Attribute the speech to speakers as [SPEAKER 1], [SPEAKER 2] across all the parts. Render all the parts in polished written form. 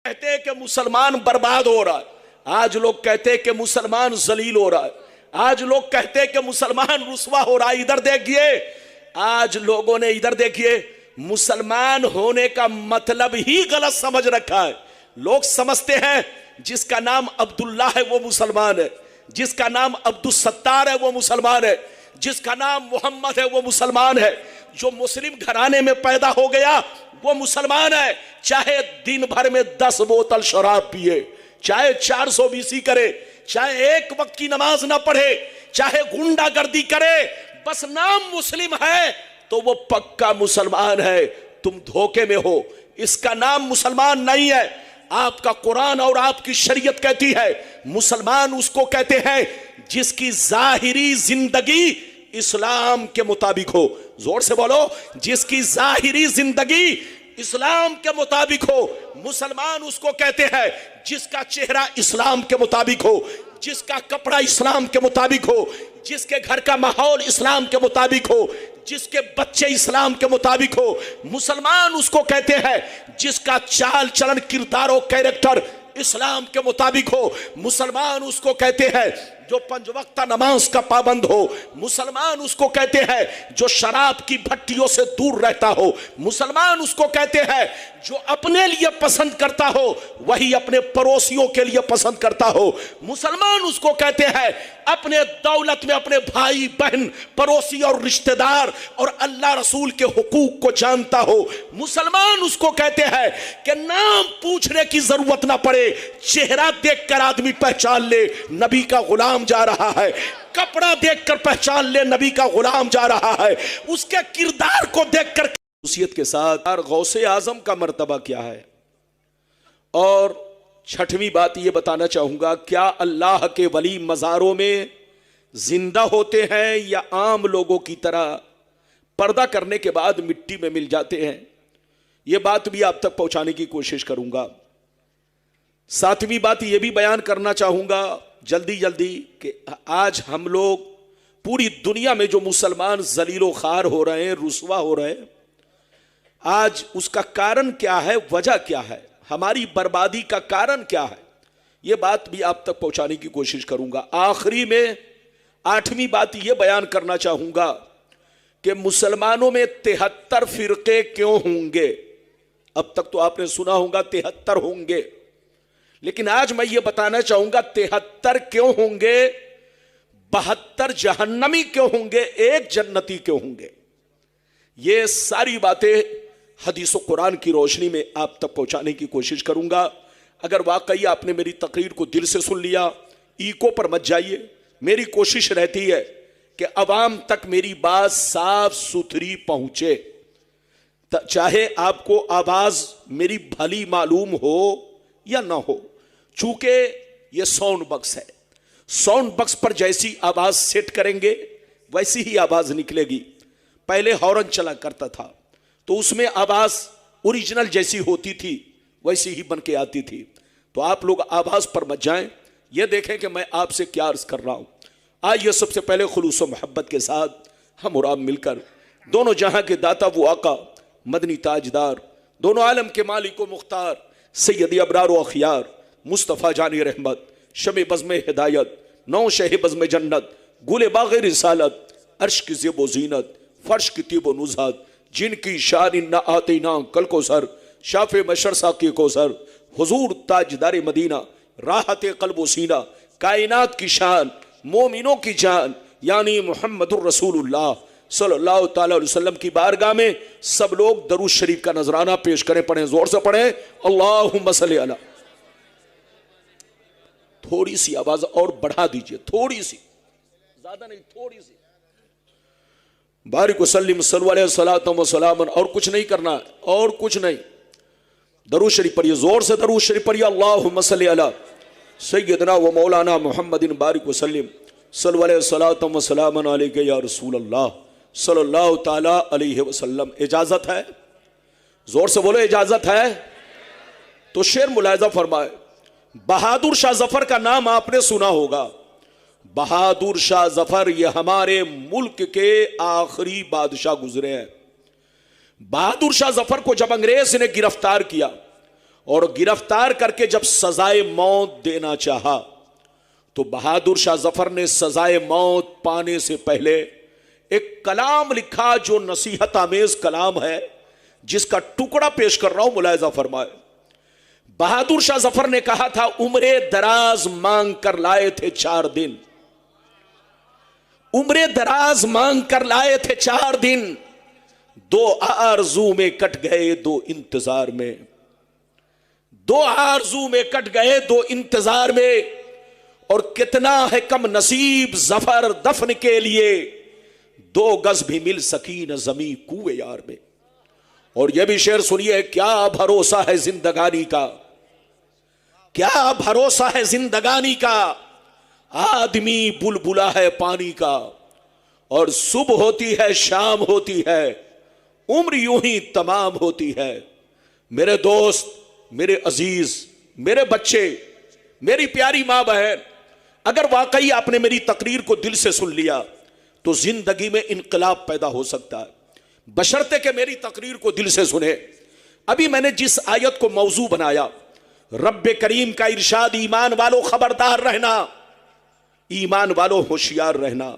[SPEAKER 1] کہتے ہیں کہ مسلمان برباد ہو رہا ہے، آج لوگ کہتے ہیں کہ مسلمان ذلیل ہو رہا ہے، آج لوگ کہتے ہیں کہ مسلمان رسوا ہو رہا ہے۔ ادھر دیکھیے، آج لوگوں نے ادھر دیکھیے مسلمان ہونے کا مطلب ہی غلط سمجھ رکھا ہے۔ لوگ سمجھتے ہیں جس کا نام عبداللہ ہے وہ مسلمان ہے، جس کا نام عبدالستار ہے وہ مسلمان ہے، جس کا نام محمد ہے وہ مسلمان ہے۔ جو مسلم گھرانے میں پیدا ہو گیا وہ مسلمان ہے، چاہے دن بھر میں 10 بوتل شراب پیے، چاہے 420 کرے، چاہے ایک وقت کی نماز نہ پڑھے، چاہے گنڈا گردی کرے، بس نام مسلم ہے تو وہ پکا مسلمان ہے۔ تم دھوکے میں ہو، اس کا نام مسلمان نہیں ہے۔ آپ کا قرآن اور آپ کی شریعت کہتی ہے مسلمان اس کو کہتے ہیں جس کی ظاہری زندگی اسلام کے مطابق ہو۔ زور سے بولو، جس کی ظاہری زندگی اسلام کے مطابق ہو۔ مسلمان اس کو کہتے ہیں جس کا چہرہ اسلام کے مطابق ہو، جس کا کپڑا اسلام کے مطابق ہو، جس کے گھر کا ماحول اسلام کے مطابق ہو، جس کے بچے اسلام کے مطابق ہو۔ مسلمان اس کو کہتے ہیں جس کا چال چلن، کردار و کیریکٹر اسلام کے مطابق ہو۔ مسلمان اس کو کہتے ہیں جو 5 وقتہ نماز کا پابند ہو۔ مسلمان اس کو کہتے ہیں جو شراب کی بھٹیوں سے دور رہتا ہو۔ مسلمان اس کو کہتے ہیں جو اپنے لیے پسند کرتا ہو وہی اپنے پڑوسیوں کے لیے پسند کرتا ہو۔ مسلمان اس کو کہتے ہیں اپنے دولت میں اپنے بھائی بہن، پڑوسی اور رشتہ دار اور اللہ رسول کے حقوق کو جانتا ہو۔ مسلمان اس کو کہتے ہیں کہ نام پوچھنے کی ضرورت نہ پڑے، چہرہ دیکھ کر آدمی پہچان لے نبی کا غلام جا رہا ہے، کپڑا دیکھ کر پہچان لے نبی کا غلام جا رہا ہے، اس کے کردار کو دیکھ کر خصوصیت کے ساتھ غوث اعظم کا مرتبہ کیا ہے۔ اور 6ویں بات یہ بتانا چاہوں گا، کیا اللہ کے ولی مزاروں میں زندہ ہوتے ہیں یا عام لوگوں کی طرح پردہ کرنے کے بعد مٹی میں مل جاتے ہیں؟ یہ بات بھی آپ تک پہنچانے کی کوشش کروں گا۔ 7ویں بات یہ بھی بیان کرنا چاہوں گا جلدی کہ آج ہم لوگ پوری دنیا میں جو مسلمان ذلیل و خوار ہو رہے ہیں، رسوا ہو رہے ہیں، آج اس کا کارن کیا ہے، وجہ کیا ہے، ہماری بربادی کا کارن کیا ہے، یہ بات بھی آپ تک پہنچانے کی کوشش کروں گا۔ آخری میں 8ویں بات یہ بیان کرنا چاہوں گا کہ مسلمانوں میں 73 فرقے کیوں ہوں گے۔ اب تک تو آپ نے سنا ہوگا 73 ہوں گے، لیکن آج میں یہ بتانا چاہوں گا 73 کیوں ہوں گے، 72 جہنمی کیوں ہوں گے، 1 جنتی کیوں ہوں گے۔ یہ ساری باتیں حدیث و قرآن کی روشنی میں آپ تک پہنچانے کی کوشش کروں گا۔ اگر واقعی آپ نے میری تقریر کو دل سے سن لیا، ایکو پر مت جائیے۔ میری کوشش رہتی ہے کہ عوام تک میری بات صاف ستھری پہنچے، چاہے آپ کو آواز میری بھلی معلوم ہو یا نہ ہو۔ چونکہ یہ ساؤنڈ بکس ہے، ساؤنڈ بکس پر جیسی آواز سیٹ کریں گے ویسی ہی آواز نکلے گی۔ پہلے ہارن چلا کرتا تھا تو اس میں آواز اوریجنل جیسی ہوتی تھی، ویسی ہی بن کے آتی تھی۔ تو آپ لوگ آواز پر مت جائیں، یہ دیکھیں کہ میں آپ سے کیا عرض کر رہا ہوں۔ آئیے سب سے پہلے خلوص و محبت کے ساتھ ہم اور آپ مل کر دونوں جہاں کے داتا وہ آقا، مدنی تاجدار، دونوں عالم کے مالک و مختار، سید ابرار و اخیار، مصطفیٰ جانی رحمت، شمع بزم ہدایت، نو شہ بزم جنت، گل باغ رسالت، عرش کی زیب و زینت، فرش کی طیب و نزہت، جن کی شان نہ آتے نہ کل کو سر، شاف مشر ساقی کو سر، حضور تاجدار مدینہ، راحت قلب و سینہ، کائنات کی شان، مومنوں کی جان، یعنی محمد الرسول اللہ صلی اللہ تعالی علیہ وسلم کی بارگاہ میں سب لوگ درود شریف کا نذرانہ پیش کریں۔ پڑھیں، زور سے پڑھیں، اللہم صلی علی۔ تھوڑی سی آواز اور بڑھا دیجئے، تھوڑی سی، زیادہ نہیں، تھوڑی سی۔ بارک وسلم صلی علیہ وسلم وسلام، اور کچھ نہیں کرنا ہے، اور کچھ نہیں۔ درود شریف پڑھیے، زور سے درود شریف پڑھیے، اللہم صلی علی سیدنا و مولانا محمد بارک وسلم صلی علیہ وسلم وسلام علیکہ یا رسول اللہ صلی اللہ تعالی علیہ وسلم۔ اجازت ہے؟ زور سے بولو، اجازت ہے؟ تو شعر ملاحظہ فرمائے۔ بہادر شاہ ظفر کا نام آپ نے سنا ہوگا۔ بہادر شاہ ظفر یہ ہمارے ملک کے آخری بادشاہ گزرے ہیں۔ بہادر شاہ ظفر کو جب انگریز نے گرفتار کیا، اور گرفتار کر کے جب سزائے موت دینا چاہا تو بہادر شاہ ظفر نے سزائے موت پانے سے پہلے ایک کلام لکھا جو نصیحت آمیز کلام ہے، جس کا ٹکڑا پیش کر رہا ہوں، ملاحظہ فرمائے۔ بہادر شاہ ظفر نے کہا تھا، عمر دراز مانگ کر لائے تھے 4 دن، عمر دراز مانگ کر لائے تھے 4 دن، 2 آرزو میں کٹ گئے 2 انتظار میں، 2 آرزو میں کٹ گئے 2 انتظار میں، اور کتنا ہے کم نصیب ظفر دفن کے لیے، 2 گز بھی مل سکی نہ زمیں کوئے یار میں۔ اور یہ بھی شعر سنیے، کیا بھروسہ ہے زندگانی کا، کیا بھروسہ ہے زندگانی کا، آدمی بلبلا ہے پانی کا، اور صبح ہوتی ہے شام ہوتی ہے، عمر یوں ہی تمام ہوتی ہے۔ میرے دوست، میرے عزیز، میرے بچے، میری پیاری ماں بہن، اگر واقعی آپ نے میری تقریر کو دل سے سن لیا تو زندگی میں انقلاب پیدا ہو سکتا ہے، بشرطے کہ میری تقریر کو دل سے سنے۔ ابھی میں نے جس آیت کو موضوع بنایا، رب کریم کا ارشاد، ایمان والو خبردار رہنا، ایمان والو ہوشیار رہنا،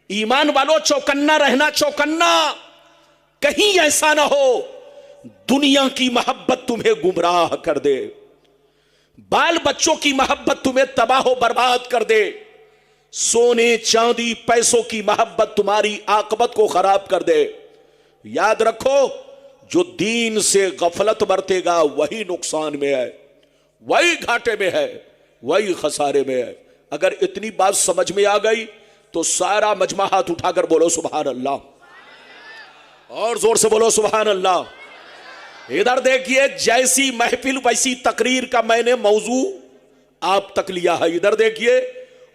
[SPEAKER 1] ایمان والو چوکنا رہنا، چوکنا، کہیں ایسا نہ ہو دنیا کی محبت تمہیں گمراہ کر دے، بال بچوں کی محبت تمہیں تباہ و برباد کر دے، سونے چاندی پیسوں کی محبت تمہاری عاقبت کو خراب کر دے۔ یاد رکھو، جو دین سے غفلت برتے گا وہی نقصان میں ہے، وہی گھاٹے میں ہے، وہی خسارے میں ہے۔ اگر اتنی بات سمجھ میں آ گئی تو سارا مجمع ہاتھ اٹھا کر بولو سبحان اللہ، اور زور سے بولو سبحان اللہ۔ ادھر دیکھیے، جیسی محفل ویسی تقریر کا میں نے موضوع آپ تک لیا ہے، ادھر دیکھیے،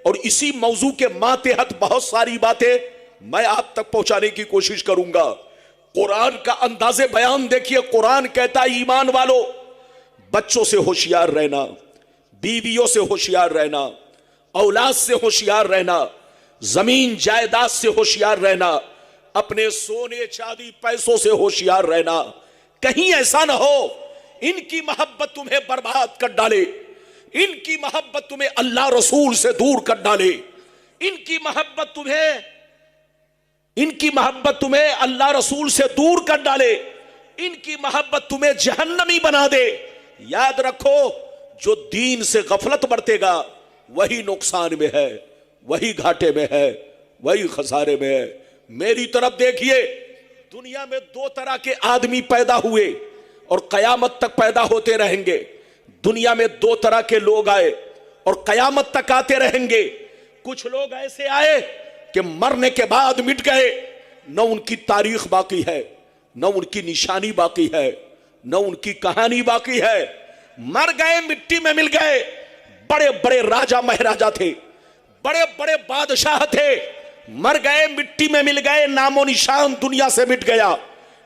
[SPEAKER 1] اور اسی موضوع کے ماتحت بہت ساری باتیں میں آپ تک پہنچانے کی کوشش کروں گا۔ قرآن کا انداز بیان دیکھیے، قرآن کہتا ہے ایمان والو بچوں سے ہوشیار رہنا، بیویوں سے ہوشیار رہنا، اولاد سے ہوشیار رہنا، زمین جائیداد سے ہوشیار رہنا، اپنے سونے چاندی پیسوں سے ہوشیار رہنا، کہیں ایسا نہ ہو ان کی محبت تمہیں برباد کر ڈالے، ان کی محبت تمہیں اللہ رسول سے دور کر ڈالے، ان کی محبت تمہیں اللہ رسول سے دور کر ڈالے، ان کی محبت تمہیں جہنمی بنا دے۔ یاد رکھو، جو دین سے غفلت برتے گا وہی نقصان میں ہے، وہی گھاٹے میں ہے، وہی خسارے میں ہے۔ میری طرف دیکھیے، دنیا میں 2 طرح کے آدمی پیدا ہوئے اور قیامت تک پیدا ہوتے رہیں گے۔ دنیا میں 2 طرح کے لوگ آئے اور قیامت تک آتے رہیں گے۔ کچھ لوگ ایسے آئے کہ مرنے کے بعد مٹ گئے، نہ ان کی تاریخ باقی ہے، نہ ان کی نشانی باقی ہے، نہ ان کی کہانی باقی ہے، مر گئے، مٹی میں مل گئے۔ بڑے بڑے راجہ مہاراجہ تھے، بڑے بڑے بادشاہ تھے، مر گئے، مٹی میں مل گئے، نام و نشان دنیا سے مٹ گیا۔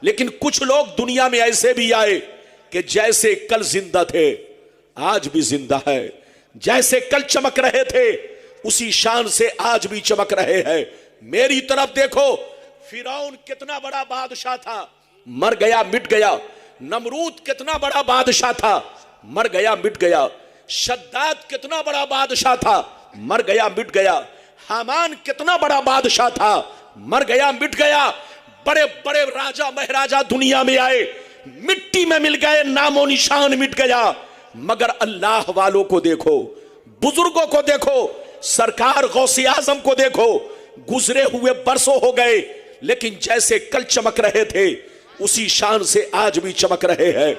[SPEAKER 1] لیکن کچھ لوگ دنیا میں ایسے بھی آئے کہ جیسے کل زندہ تھے آج بھی زندہ ہے، جیسے کل چمک رہے تھے اسی شان سے آج بھی چمک رہے ہیں۔ میری طرف دیکھو، فرعون کتنا بڑا بادشاہ تھا، مر گیا، مٹ گیا۔ نمرود کتنا بڑا بادشاہ تھا، مر گیا، مٹ گیا۔ شداد کتنا بڑا بادشاہ تھا، مر گیا، مٹ گیا۔ حامان کتنا بڑا بادشاہ تھا، مر گیا، مٹ گیا۔ بڑے بڑے راجہ مہاراجہ دنیا میں آئے، مٹی میں مل گئے، نام و نشان مٹ گیا۔ مگر اللہ والوں کو دیکھو، بزرگوں کو دیکھو، سرکار غوث اعظم کو دیکھو، گزرے ہوئے برسوں ہو گئے لیکن جیسے کل چمک رہے تھے اسی شان سے آج بھی چمک رہے ہیں۔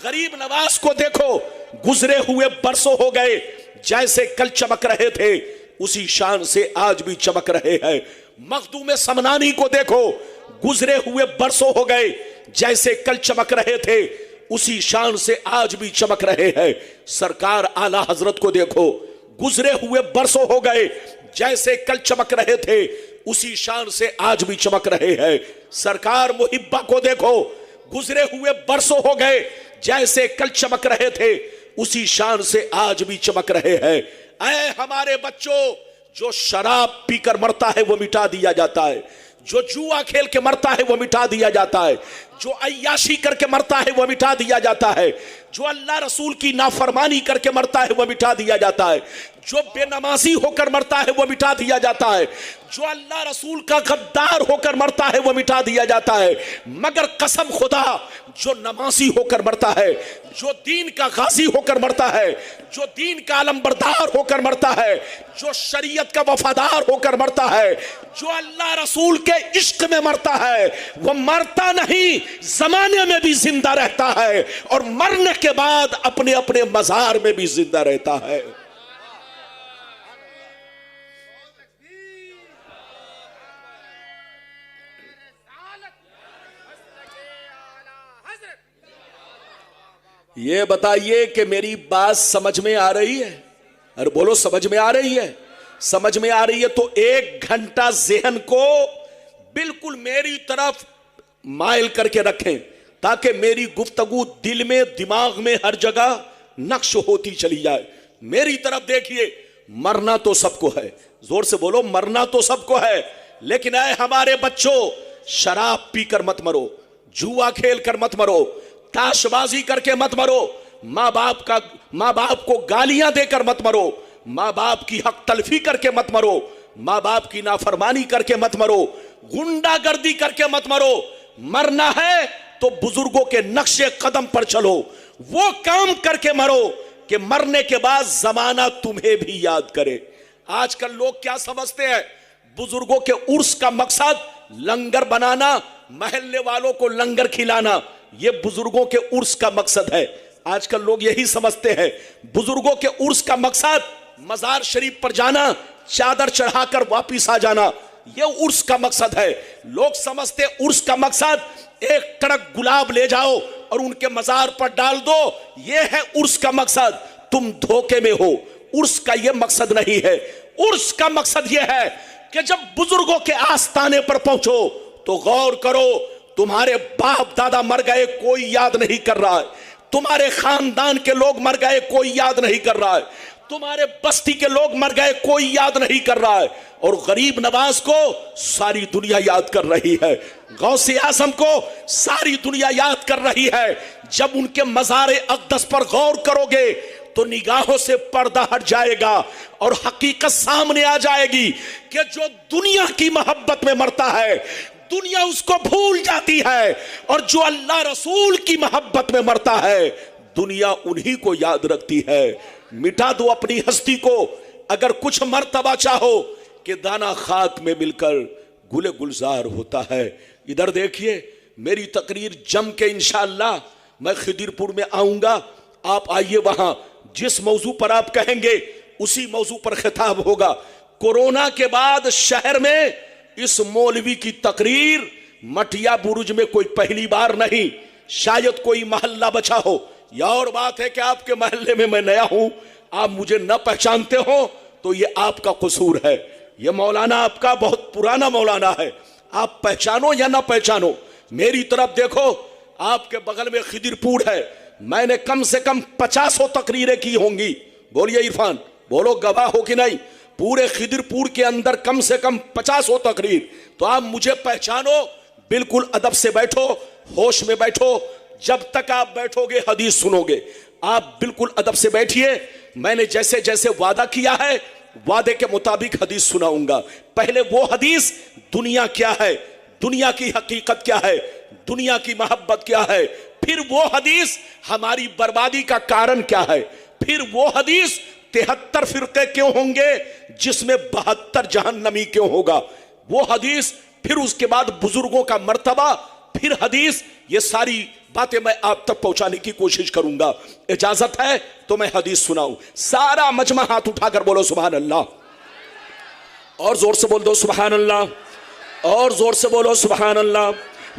[SPEAKER 1] غریب نواز کو دیکھو، گزرے ہوئے برسوں ہو گئے، جیسے کل چمک رہے تھے اسی شان سے آج بھی چمک رہے ہیں۔ مخدوم سمنانی کو دیکھو، گزرے ہوئے برسوں ہو گئے، جیسے کل چمک رہے تھے اسی شان سے آج بھی چمک رہے ہیں۔ سرکار اعلیٰ حضرت کو دیکھو، گزرے ہوئے برسوں ہو گئے، جیسے کل چمک رہے تھے اسی شان سے آج بھی چمک رہے ہیں۔ سرکار محبہ کو دیکھو، گزرے ہوئے برسوں ہو گئے، جیسے کل چمک رہے تھے اسی شان سے آج بھی چمک رہے ہیں۔ اے ہمارے بچوں، جو شراب پی کر مرتا ہے وہ مٹا دیا جاتا ہے، جو جوا کھیل کے مرتا ہے وہ مٹا دیا جاتا ہے، جو عیاشی کر کے مرتا ہے وہ مٹا دیا جاتا ہے، جو اللہ رسول کی نافرمانی کر کے مرتا ہے وہ مٹا دیا جاتا ہے، جو بے نمازی ہو کر مرتا ہے وہ مٹا دیا جاتا ہے، جو اللہ رسول کا غدار ہو کر مرتا ہے وہ مٹا دیا جاتا ہے، مگر قسم خدا جو نمازی ہو کر مرتا ہے، جو دین کا غازی ہو کر مرتا ہے، جو دین کا علمبردار ہو کر مرتا ہے، جو شریعت کا وفادار ہو کر مرتا ہے، جو اللہ رسول کے عشق میں مرتا ہے، وہ مرتا نہیں، زمانے میں بھی زندہ رہتا ہے اور مرنے کے بعد اپنے اپنے مزار میں بھی زندہ رہتا ہے۔ یہ بتائیے کہ میری بات سمجھ میں آ رہی ہے؟ ارے بولو سمجھ میں آ رہی ہے؟ سمجھ میں آ رہی ہے تو 1 گھنٹہ ذہن کو بالکل میری طرف مائل کر کے رکھیں تاکہ میری گفتگو دل میں دماغ میں ہر جگہ نقش ہوتی چلی جائے۔ میری طرف دیکھیے، مرنا تو سب کو ہے، زور سے بولو مرنا تو سب کو ہے، لیکن اے ہمارے بچوں، شراب پی کر مت مرو، جوا کھیل کر مت مرو، تاش بازی کر کے مت مرو، ماں باپ کو گالیاں دے کر مت مرو، ماں باپ کی حق تلفی کر کے مت مرو، ماں باپ کی نافرمانی کر کے مت مرو، گنڈا گردی کر کے مت مرو۔ مرنا ہے تو بزرگوں کے نقش قدم پر چلو، وہ کام کر کے مرو کہ مرنے کے بعد زمانہ تمہیں بھی یاد کرے۔ آج کل لوگ کیا سمجھتے ہیں؟ بزرگوں کے عرس کا مقصد لنگر بنانا، محلے والوں کو لنگر کھلانا، یہ بزرگوں کے عرس کا مقصد ہے۔ آج کل لوگ یہی سمجھتے ہیں بزرگوں کے عرس کا مقصد مزار شریف پر جانا، چادر چڑھا کر واپس آ جانا، یہ عرس کا مقصد ہے۔ لوگ سمجھتے عرس کا مقصد ایک ٹرک گلاب لے جاؤ اور ان کے مزار پر ڈال دو، یہ ہے عرس کا مقصد۔ تم دھوکے میں ہو، عرس کا یہ مقصد نہیں ہے۔ عرس کا مقصد یہ ہے کہ جب بزرگوں کے آستانے پر پہنچو تو غور کرو، تمہارے باپ دادا مر گئے کوئی یاد نہیں کر رہا ہے، تمہارے خاندان کے لوگ مر گئے کوئی یاد نہیں کر رہا ہے، تمہارے بستی کے لوگ مر گئے کوئی یاد نہیں کر رہا ہے، اور غریب نواز کو ساری دنیا یاد کر رہی ہے، غوث اعظم کو ساری دنیا یاد کر رہی ہے۔ جب ان کے مزار اقدس پر غور کرو گے تو نگاہوں سے پردہ ہٹ جائے گا اور حقیقت سامنے آ جائے گی کہ جو دنیا کی محبت میں مرتا ہے دنیا اس کو بھول جاتی ہے، اور جو اللہ رسول کی محبت میں مرتا ہے دنیا انہی کو یاد رکھتی ہے۔ مٹا دو اپنی ہستی کو اگر کچھ مرتبہ چاہو کہ دانا خاک میں مل کر گل گلزار ہوتا ہے۔ ادھر دیکھیے، میری تقریر جم کے انشاءاللہ میں خدیرپور میں آؤں گا، آپ آئیے، وہاں جس موضوع پر آپ کہیں گے اسی موضوع پر خطاب ہوگا۔ کورونا کے بعد شہر میں اس مولوی کی تقریر مٹیا برج میں کوئی پہلی بار نہیں، شاید کوئی محلہ بچا ہو، یا اور بات ہے کہ آپ کے محلے میں میں نیا ہوں، آپ مجھے نہ پہچانتے ہو تو یہ آپ کا قصور ہے۔ یہ مولانا آپ کا بہت پرانا مولانا ہے، آپ پہچانو یا نہ پہچانو، میری طرف دیکھو، آپ کے بغل میں خدیرپور ہے، میں نے کم سے کم 50 تقریریں کی ہوں گی، بولیے عرفان، بولو گواہ ہو کہ نہیں، پورے خدیرپور کے اندر کم سے کم 50 تقریر، تو آپ مجھے پہچانو، بالکل ادب سے بیٹھو، ہوش میں بیٹھو، جب تک آپ بیٹھو گے حدیث سنو گے، آپ بالکل ادب سے بیٹھیے، میں نے جیسے جیسے وعدہ کیا ہے وعدے کے مطابق حدیث سناؤں گا۔ پہلے وہ حدیث دنیا کیا ہے، دنیا کی حقیقت کیا ہے، دنیا کی محبت کیا ہے، پھر وہ حدیث ہماری بربادی کا کارن کیا ہے، پھر وہ حدیث 73 فرقے کیوں ہوں گے جس میں 72 جہنمی کیوں ہوگا، وہ حدیث، پھر اس کے بعد بزرگوں کا مرتبہ، پھر حدیث، یہ ساری باتیں میں آپ تک پہنچانے کی کوشش کروں گا۔ اجازت ہے تو میں حدیث سناؤں، سارا مجمع ہاتھ اٹھا کر بولو سبحان اللہ، اور زور سے بول دو سبحان اللہ، اور زور سے بولو سبحان اللہ۔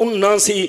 [SPEAKER 1] 79,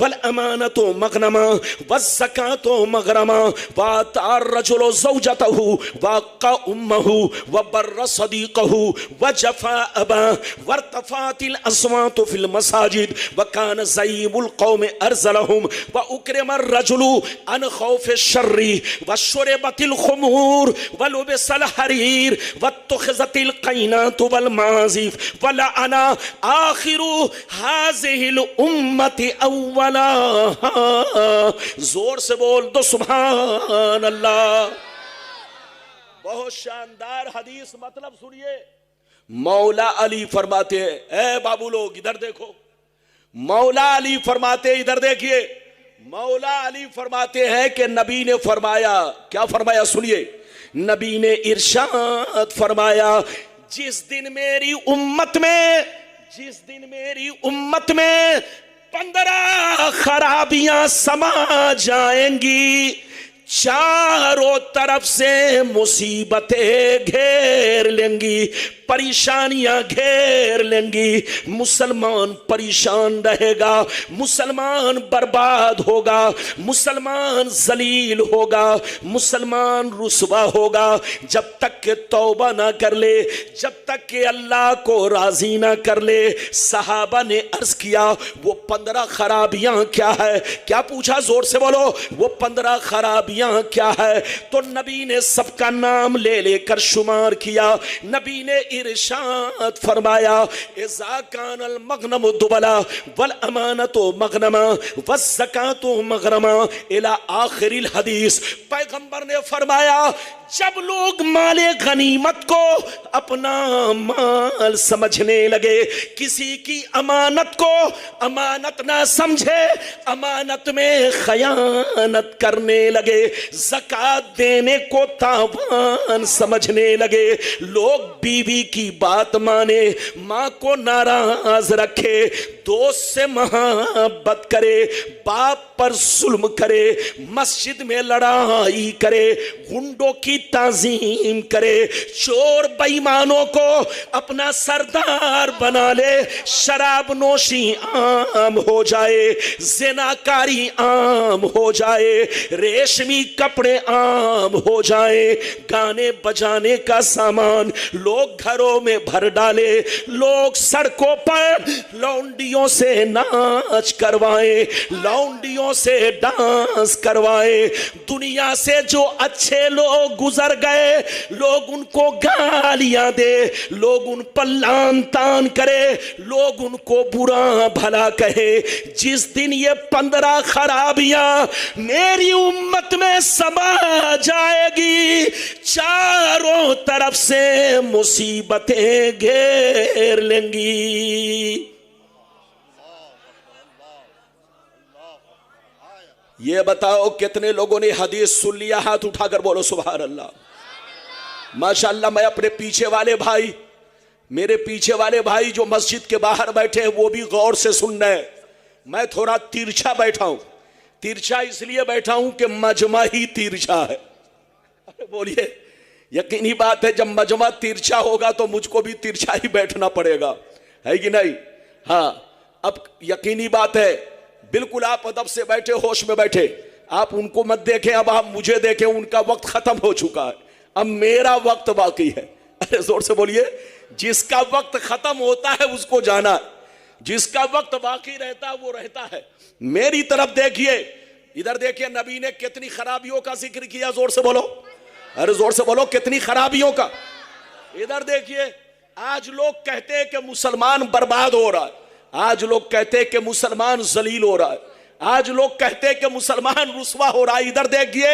[SPEAKER 1] والامانۃ مغنما والزکاۃ مغرما وآتى الرجل زوجته وقى امه وبر صديقه وجفا اباه وارتفعت الاصوات في المساجد وكان زعيم القوم ارذلهم واكرم الرجل عن خوف الشر وشربت الخمور ولبس الحرير واتخذت القينات والمعازف ولعن آخر هذه الامة اولاها. زور سے بول دو سبحان اللہ. بہت شاندار حدیث مطلب سنیے. مولا علی فرماتے ہیں اے بابو لوگ ادھر دیکھو. مولا علی فرماتے ادھر دیکھیے. مولا علی فرماتے ہیں کہ نبی نے فرمایا, کیا فرمایا سنیے. نبی نے ارشاد فرمایا جس دن میری امت میں 15 خرابیاں سما جائیں گی, چاروں طرف سے مصیبتیں گھیر لیں گی, پریشانیاں گھیر لیں گی, مسلمان پریشان رہے گا, مسلمان برباد ہوگا, مسلمان ذلیل ہوگا, مسلمان رسوا ہوگا جب تک کہ توبہ نہ کر لے, جب تک کہ اللہ کو راضی نہ کر لے. صحابہ نے عرض کیا وہ 15 خرابیاں کیا ہے؟ کیا پوچھا؟ زور سے بولو. وہ 15 خرابیاں کیا ہے؟ تو نبی نے سب کا نام لے لے کر شمار کیا. نبی نے ارشاد فرمایا اذا کان المغنم دبلا والامانۃ مغنما والزکاۃ مغرما الی آخر الحدیث. پیغمبر نے فرمایا جب لوگ مال غنیمت کو اپنا مال سمجھنے لگے, کسی کی امانت کو امانت نہ سمجھے, امانت میں خیانت کرنے لگے, زکوٰۃ دینے کو تاوان سمجھنے لگے, لوگ بیوی کی بات مانے, ماں کو ناراض رکھے, دوست سے محبت کرے, باپ پر ظلم کرے, مسجد میں لڑائی کرے, گنڈوں کی تعظیم کرے, چور بےایمانوں کو اپنا سردار بنا لے, شراب نوشی عام ہو جائے, زناکاری عام ہو جائے, ریشمی کپڑے عام ہو جائے, گانے بجانے کا سامان لوگ گھروں میں بھر ڈالے, لوگ سڑکوں پر لونڈیوں سے ناچ کروائے, لونڈیوں سے ڈانس کروائے, دنیا سے جو اچھے لوگ گزر گئے لوگ ان کو گالیاں دے, لوگ ان پر لعن طعن کرے, لوگ ان کو برا بھلا کہے. جس دن یہ 15 خرابیاں میری امت میں سما جائے گی, چاروں طرف سے مصیبتیں گھیر لیں گی. یہ بتاؤ کتنے لوگوں نے حدیث سن لیا؟ ہاتھ اٹھا کر بولو سبحان اللہ. ماشاءاللہ. میں اپنے پیچھے والے بھائی, میرے پیچھے والے بھائی جو مسجد کے باہر بیٹھے ہیں وہ بھی غور سے سننا ہے. میں تھوڑا ترچھا بیٹھا ہوں. ترچھا اس لیے بیٹھا ہوں کہ مجمع ہی ترچھا ہے. بولیے یقینی بات ہے جب مجمع ترچھا ہوگا تو مجھ کو بھی ترچھا ہی بیٹھنا پڑے گا, ہے کہ نہیں؟ ہاں اب یقینی بات ہے. بالکل آپ ادب سے بیٹھے, ہوش میں بیٹھے, آپ ان کو مت دیکھیں, اب آپ مجھے دیکھیں. ان کا وقت ختم ہو چکا ہے, اب میرا وقت باقی ہے. ارے زور سے بولیے. جس کا وقت ختم ہوتا ہے اس کو جانا ہے, جس کا وقت باقی رہتا ہے وہ رہتا ہے. میری طرف دیکھیے, ادھر دیکھیے. نبی نے کتنی خرابیوں کا ذکر کیا, زور سے بولو. ارے زور سے بولو, کتنی خرابیوں کا. ادھر دیکھیے. آج لوگ کہتے ہیں کہ مسلمان برباد ہو رہا ہے, آج لوگ کہتے ہیں کہ مسلمان ذلیل ہو رہا ہے, آج لوگ کہتے ہیں کہ مسلمان رسوا ہو رہا ہے. ادھر دیکھیے,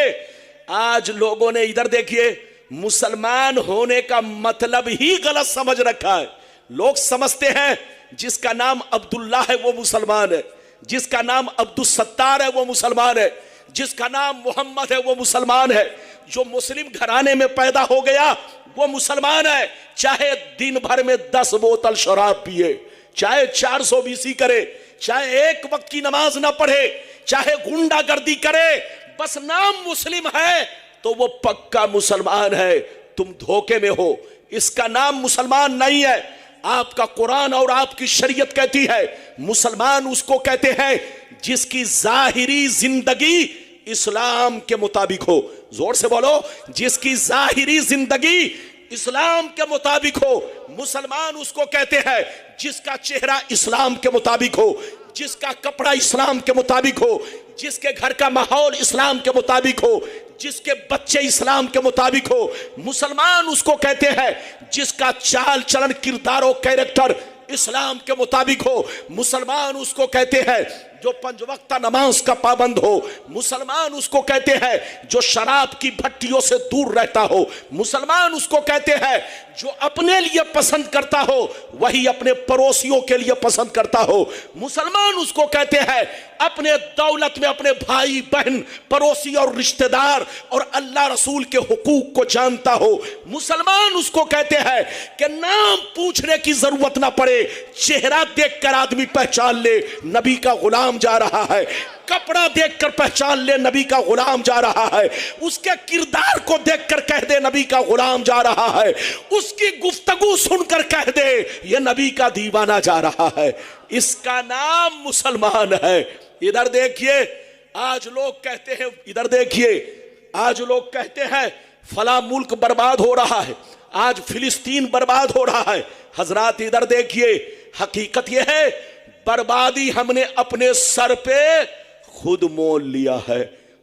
[SPEAKER 1] آج لوگوں نے ادھر دیکھیے مسلمان ہونے کا مطلب ہی غلط سمجھ رکھا ہے. لوگ سمجھتے ہیں جس کا نام عبداللہ ہے وہ مسلمان ہے, جس کا نام عبدالستار ہے وہ مسلمان ہے, جس کا نام محمد ہے وہ مسلمان ہے. جو مسلم گھرانے میں پیدا ہو گیا وہ مسلمان ہے, چاہے دن بھر میں 10 بوتل شراب پیے, چاہے 420 کرے, چاہے ایک وقت کی نماز نہ پڑھے, چاہے گنڈا گردی کرے, بس نام مسلم ہے تو وہ پکا مسلمان ہے. تم دھوکے میں ہو, اس کا نام مسلمان نہیں ہے. آپ کا قرآن اور آپ کی شریعت کہتی ہے مسلمان اس کو کہتے ہیں جس کی ظاہری زندگی اسلام کے مطابق ہو. زور سے بولو, جس کی ظاہری زندگی اسلام کے مطابق ہو. مسلمان اس کو کہتے ہیں جس کا چہرہ اسلام کے مطابق ہو, جس کا کپڑا اسلام کے مطابق ہو, جس کے گھر کا ماحول اسلام کے مطابق ہو, جس کے بچے اسلام کے مطابق ہو. مسلمان اس کو کہتے ہیں جس کا چال چلن, کردار و کیریکٹر اسلام کے مطابق ہو. مسلمان اس کو کہتے ہیں جو 5 وقت نماز کا پابند ہو. مسلمان اس کو کہتے ہیں جو شراب کی بھٹیوں سے دور رہتا ہو. مسلمان اس کو کہتے ہیں جو اپنے لیے پسند کرتا ہو وہی اپنے پڑوسیوں کے لیے پسند کرتا ہو. مسلمان اس کو کہتے ہیں اپنے دولت میں اپنے بھائی بہن, پڑوسی اور رشتہ دار اور اللہ رسول کے حقوق کو جانتا ہو. مسلمان اس کو کہتے ہیں کہ نام پوچھنے کی ضرورت نہ پڑے, چہرہ دیکھ کر آدمی پہچان لے نبی کا غلام جا رہا ہے, کپڑا دیکھ کر پہچان لے نبی کا غلام جا رہا ہے, اس کے کردار کو دیکھ کر کہہ دے نبی کا غلام جا رہا ہے, اس کی گفتگو سن کر کہہ دے یہ نبی کا دیوانہ جا رہا ہے. اس کا نام مسلمان ہے. ادھر دیکھیے آج لوگ کہتے ہیں, ادھر دیکھیے آج لوگ کہتے ہیں فلاں ملک برباد ہو رہا ہے, آج فلسطین برباد ہو رہا ہے. حضرات ادھر دیکھیے, حقیقت یہ ہے بربادی ہم نے اپنے سر پہ خود مول لیا ہے.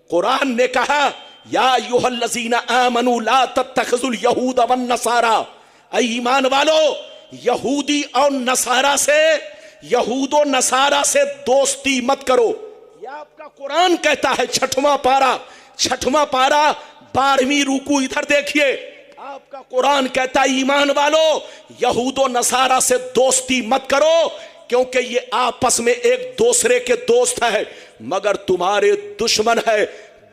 [SPEAKER 1] قرآن نے کہا یا ایھا الذین آمنوا لا تتخذوا اليہود والنصارى, اے ایمان والو یہودی اور نصارہ سے, یہود و نصارہ سے دوستی مت کرو. یہ آپ کا قرآن کہتا ہے, 6واں پارہ 12ویں رکوع. ادھر دیکھیے آپ کا قرآن کہتا ہے ایمان والو یہود و نصارہ سے دوستی مت کرو کیونکہ یہ آپس میں ایک دوسرے کے دوست ہے مگر تمہارے دشمن ہے.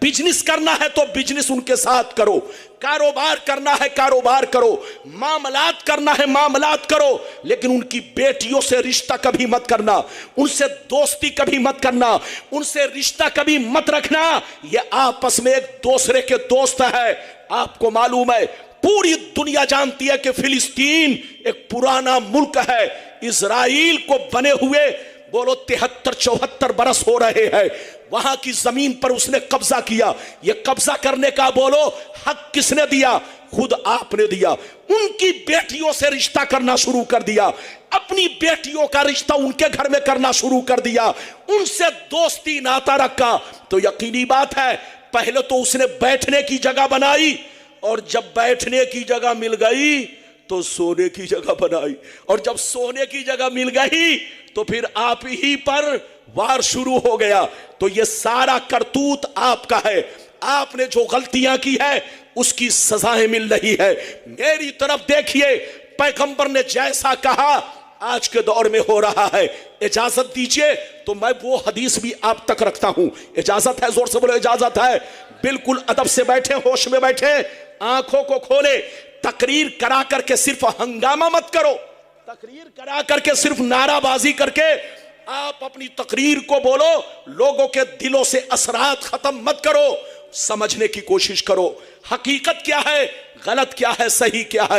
[SPEAKER 1] بزنس کرنا ہے تو بزنس ان کے ساتھ کرو, کاروبار کرنا ہے کاروبار کرو, معاملات کرنا ہے معاملات کرو, لیکن ان کی بیٹیوں سے رشتہ کبھی مت کرنا, ان سے دوستی کبھی مت کرنا, ان سے رشتہ کبھی مت رکھنا. یہ آپس میں ایک دوسرے کے دوست ہے. آپ کو معلوم ہے پوری دنیا جانتی ہے کہ فلسطین ایک پرانا ملک ہے. اسرائیل کو بنے ہوئے بولو 73-74 برس ہو رہے ہیں. وہاں کی زمین پر اس نے قبضہ کیا. یہ قبضہ کرنے کا بولو حق کس نے دیا؟ خود آپ نے دیا. ان کی بیٹیوں سے رشتہ کرنا شروع کر دیا, اپنی بیٹیوں کا رشتہ ان کے گھر میں کرنا شروع کر دیا, ان سے دوستی ناتا رکھا. تو یقینی بات ہے پہلے تو اس نے بیٹھنے کی جگہ بنائی, اور جب بیٹھنے کی جگہ مل گئی تو سونے کی جگہ بنائی, اور جب سونے کی جگہ مل گئی تو پھر آپ ہی پر وار شروع ہو گیا. تو یہ سارا کرتوت آپ کا ہے. آپ نے جو غلطیاں کی ہے اس کی سزائیں مل رہی ہے. میری طرف دیکھیے, پیغمبر نے جیسا کہا آج کے دور میں ہو رہا ہے. اجازت دیجئے تو میں وہ حدیث بھی آپ تک رکھتا ہوں. اجازت ہے؟ زور سے بولو اجازت ہے. بالکل ادب سے بیٹھے, ہوش میں بیٹھے, آنکھوں کو کھولے. تقریر کرا کر کے صرف ہنگامہ مت کرو, تقریر کرا کر کے صرف نعرہ بازی کر کے آپ اپنی تقریر کو بولو, لوگوں کے دلوں سے اثرات ختم مت کرو. سمجھنے کی کوشش کرو حقیقت کیا ہے, غلط کیا ہے, صحیح کیا ہے.